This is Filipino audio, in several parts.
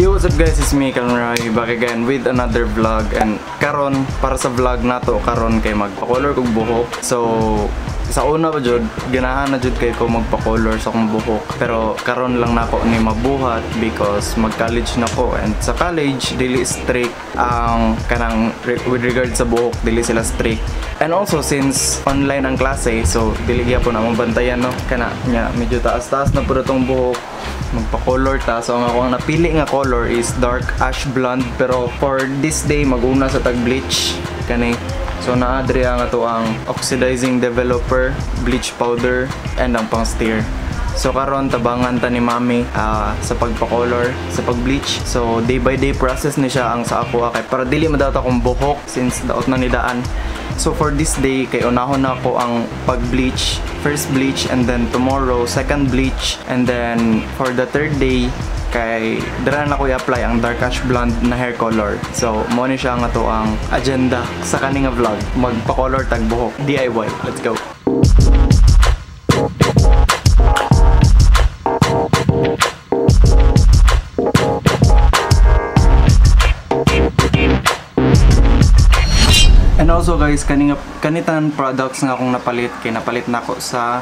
Yo, what's up guys, it's me, Kalmaray, back again with another vlog. And karon, para sa vlog nato karon kay magpa-color kog buhok. So, sa una pa jud, ganahan na jud kay ko magpa-color sa akong buhok. Pero karon lang nako ni mabuhat because mag-college na ko. And sa college, dili strict ang kanang with regard sa buhok, dili sila strict. And also since online ang klase, so dili gyapon na mabantayan no. Kana nya medyo taas-taas na pud tong buhok. Magpa-color ta. So ang akong napili nga color is dark ash blonde, pero for this day maguna sa tag-bleach kani. So naadri nga to ang oxidizing developer, bleach powder, and ang pang-steer. So karon tabangan ta ni mami sa pagpa-color, sa pag-bleach. So day by day process ni siya ang sa ako kay para dili madata akong buhok since daot na ni daan. So for this day kay unahon na ako ang pag-bleach, first bleach, and then tomorrow second bleach, and then for the third day kay dira na ko i-apply ang dark ash blonde na hair color. So mo ni siya nga to ang agenda sa kaning vlog, magpa-color tag buhok DIY. Let's go. And also guys, kanitan products nga akong napalit, kay napalit na ako sa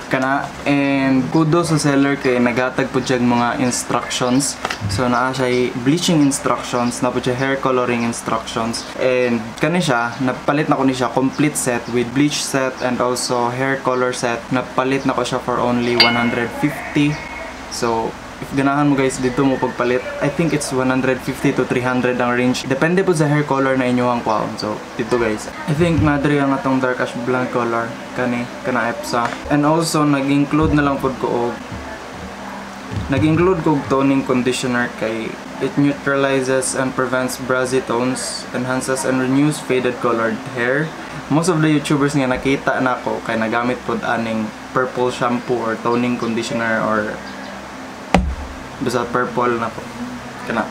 kana, and kudos sa seller kay nagatag po siya mga instructions. So naa siya bleaching instructions, na po siya hair coloring instructions, and kani siya napalit na ko ni siya complete set with bleach set and also hair color set. Napalit na ko siya for only 150. So if ganahan mo guys dito mo pagpalit, I think it's 150 to 300 ang range. Depende po sa hair color na inyong kwaon. So dito guys, I think madri ang atong dark ash blonde color kana EPSA. And also nag-include na lang pod ko nag-include ko toning conditioner kay it neutralizes and prevents brassy tones, enhances and renews faded colored hair. Most of the YouTubers nga nakita na ko kay nagamit pod aning purple shampoo or toning conditioner or basta purple na po kana.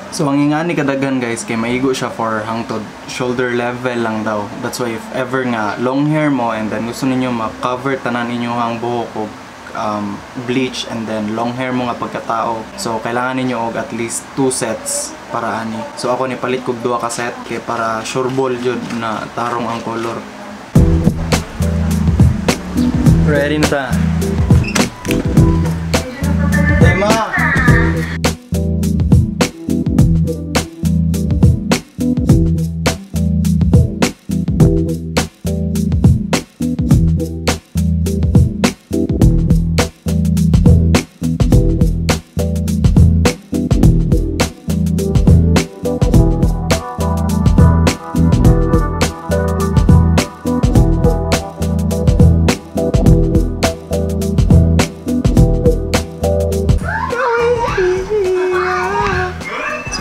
So ang ingani kadaghan guys kay maigo siya for hangtod shoulder level lang daw. That's why if ever nga long hair mo and then gusto ninyo ma-cover tanan inyong buhok og bleach and then long hair mo nga pagkatao, so kailangan ninyo og at least 2 sets para ani. So ako ni palit kog 2 ka set kay para sureball jud na tarong ang color. Ready na ta? Tema.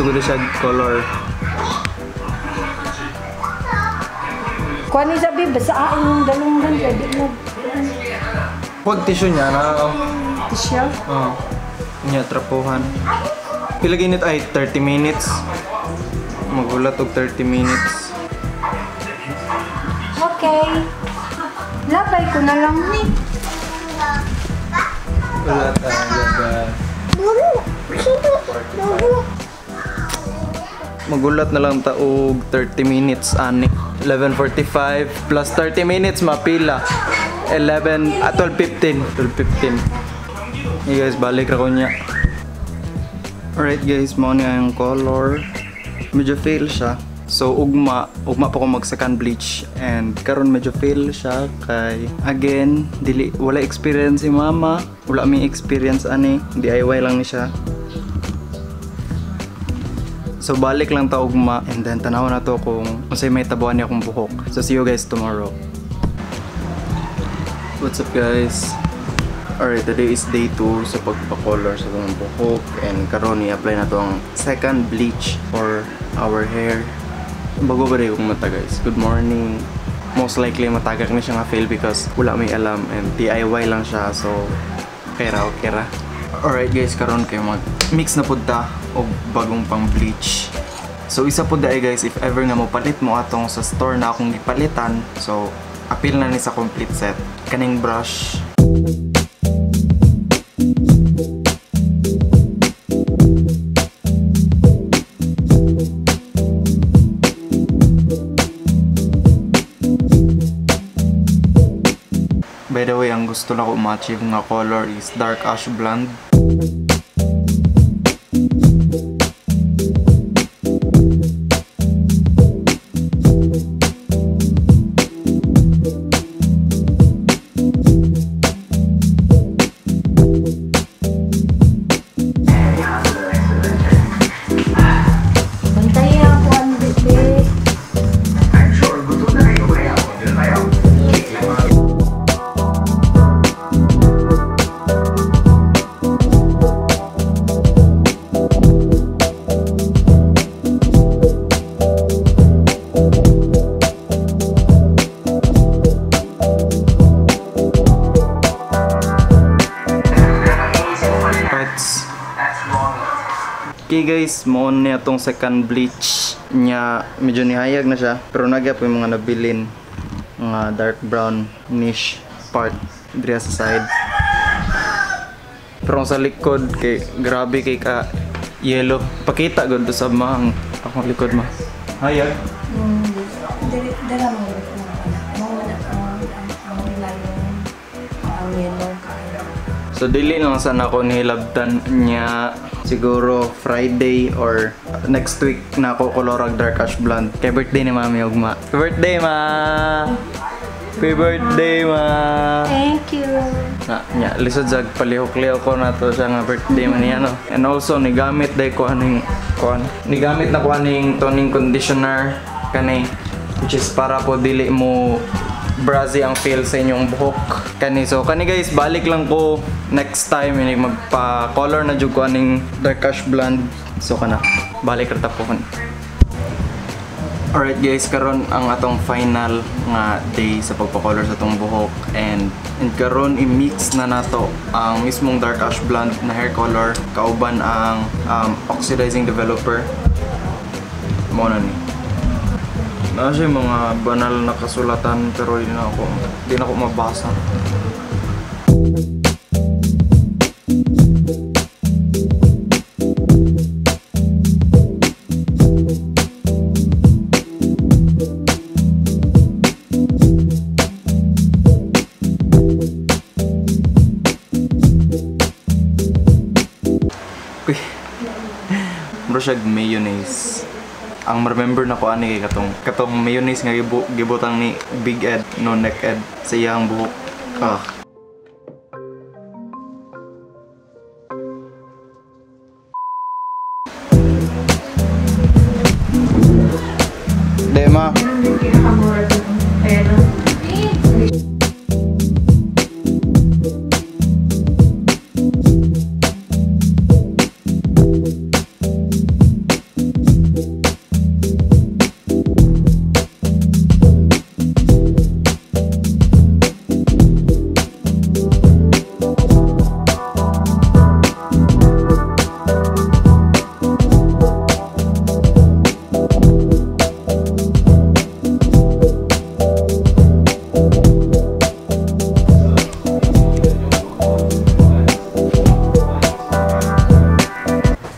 Siguro siya color. Kuha ni sabi, basaan yung dalungan. Pwede mo. Huwag tissue niya na. Tissue? Oo. Niya, trapuhan. Pilagin ito ay 30 minutes. Magulat og 30 minutes. Okay. Labay ko na lang. Wala talaga. Magulat na lang taog 30 minutes ani. 11:45 plus 30 minutes mapila. 12:15. 12:15. Hey guys, balik ra ko niya. Alright guys, mo ni ang color. Medyo fail siya. So ugma pa ko mag second bleach and karon medyo fail siya kay again dili wala experience si mama, wala mi experience ani, DIY lang ni siya. So balik lang ta ugma and then tanaw na to kung unsay may tabuan niya akong buhok. So see you guys tomorrow. What's up guys? Alright, today is day 2 sa pagpa-color sa akong buhok, and karon i-apply na to ang second bleach for our hair. Bago ba rin kung mata guys? Good morning. Most likely matagak na siya nga fail because wala may alam and DIY lang siya, so okay ra. Alright guys, karon kay mag-mix na pud ta og bagong pang bleach. So isa po dai guys, if ever nga mo palit mo atong sa store na akong gipalitan, so appeal na ni sa complete set. Kaning brush. By the way, ang gusto na ko ma-achieve nga color is dark ash blonde. Okay guys, mo niya tong second bleach niya, medyo nihayag na siya pero nagya po yung mga nabilin mga dark brown niche part diri sa side, pero sa likod kay grabe kay ka yellow, pakita gud sa mahang akong likod mo hayag. Dala mo ang yellow kaya. So dili lang sana ako nihilabtan niya, siguro Friday or next week na ako kolorag dark ash blonde. Kay birthday ni Mami Ugma. Happy birthday, Ma! Happy birthday, Ma! Thank you! Nya, lisod jag palihok-lihok ko na to siya nga birthday man niya, no? And also, nigamit day ko aning nigamit na ko aning toning conditioner kani, which is para po dili mo brazy ang feel sa inyong buhok kani. So kani guys, balik lang ko next time ini magpa-color na jud ko aning dark ash blonde. So kana balik ra po kun. Alright guys, karon ang atong final nga day sa pagpa-color sa tong buhok, and karon i-mix na nato ang mismong dark ash blonde na hair color kauban ang oxidizing developer mo na ni. Nasa mga banal na kasulatan pero di na ako mabasa. Uy, bro siya mayonnaise. Ang remember na ko ani kay katong mayonnaise nga gibutang ni Big Ed no Neck Ed sa iyang buhok. Dema.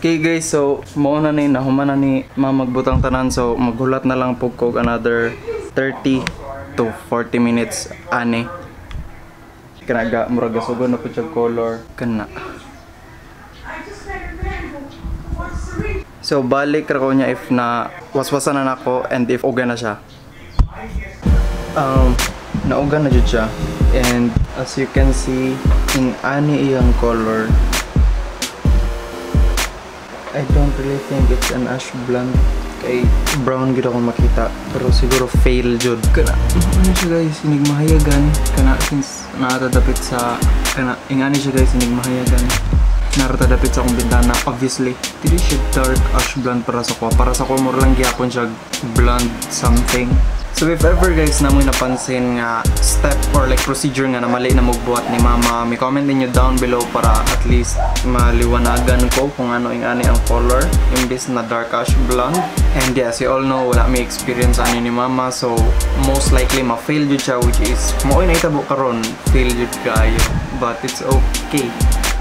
Okay guys, so mauna ni nahuman na ni magbutang tanan, so maghulat na lang po ko another 30 to 40 minutes ani. Kanaga murag gasugon na po siya color kana. So balik ra ko niya if na waswasan na nako and if uga na siya. Nauga na jud siya, and as you can see in ani iyang color, I don't really think it's an ash blonde. Kay brown gid ako makita, pero siguro fail jud kana. Ano siya guys, inigmahayagan kana since natatapit sa kana ingani siya guys, inigmahayagan. Naratadapit sa akong bintana, obviously. Dili siya dark ash blonde para sa ko. Para sa ko more lang gyapon siya blonde something. So if ever guys na mo napansin nga step or like procedure nga na mali na magbuhat ni Mama, may comment niyo down below para at least maliwanagan ko kung ano ingani ang color imbis na dark ash blonde. And yes, you all know wala may experience ani ni Mama, so most likely ma-fail jud siya, which is mo'y naitabo karon fail jud kayo, but it's okay,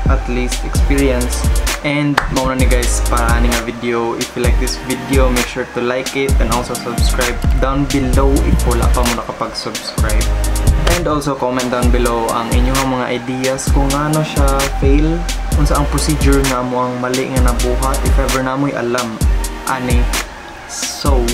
at least experience. And mauna ni guys para ani nga video. If you like this video, make sure to like it and also subscribe down below if wala pa mo nakapag-subscribe. And also comment down below ang inyong mga ideas kung ano siya fail, unsa ang procedure nga mo ang mali nga nabuhat if ever na mo'y alam ani. So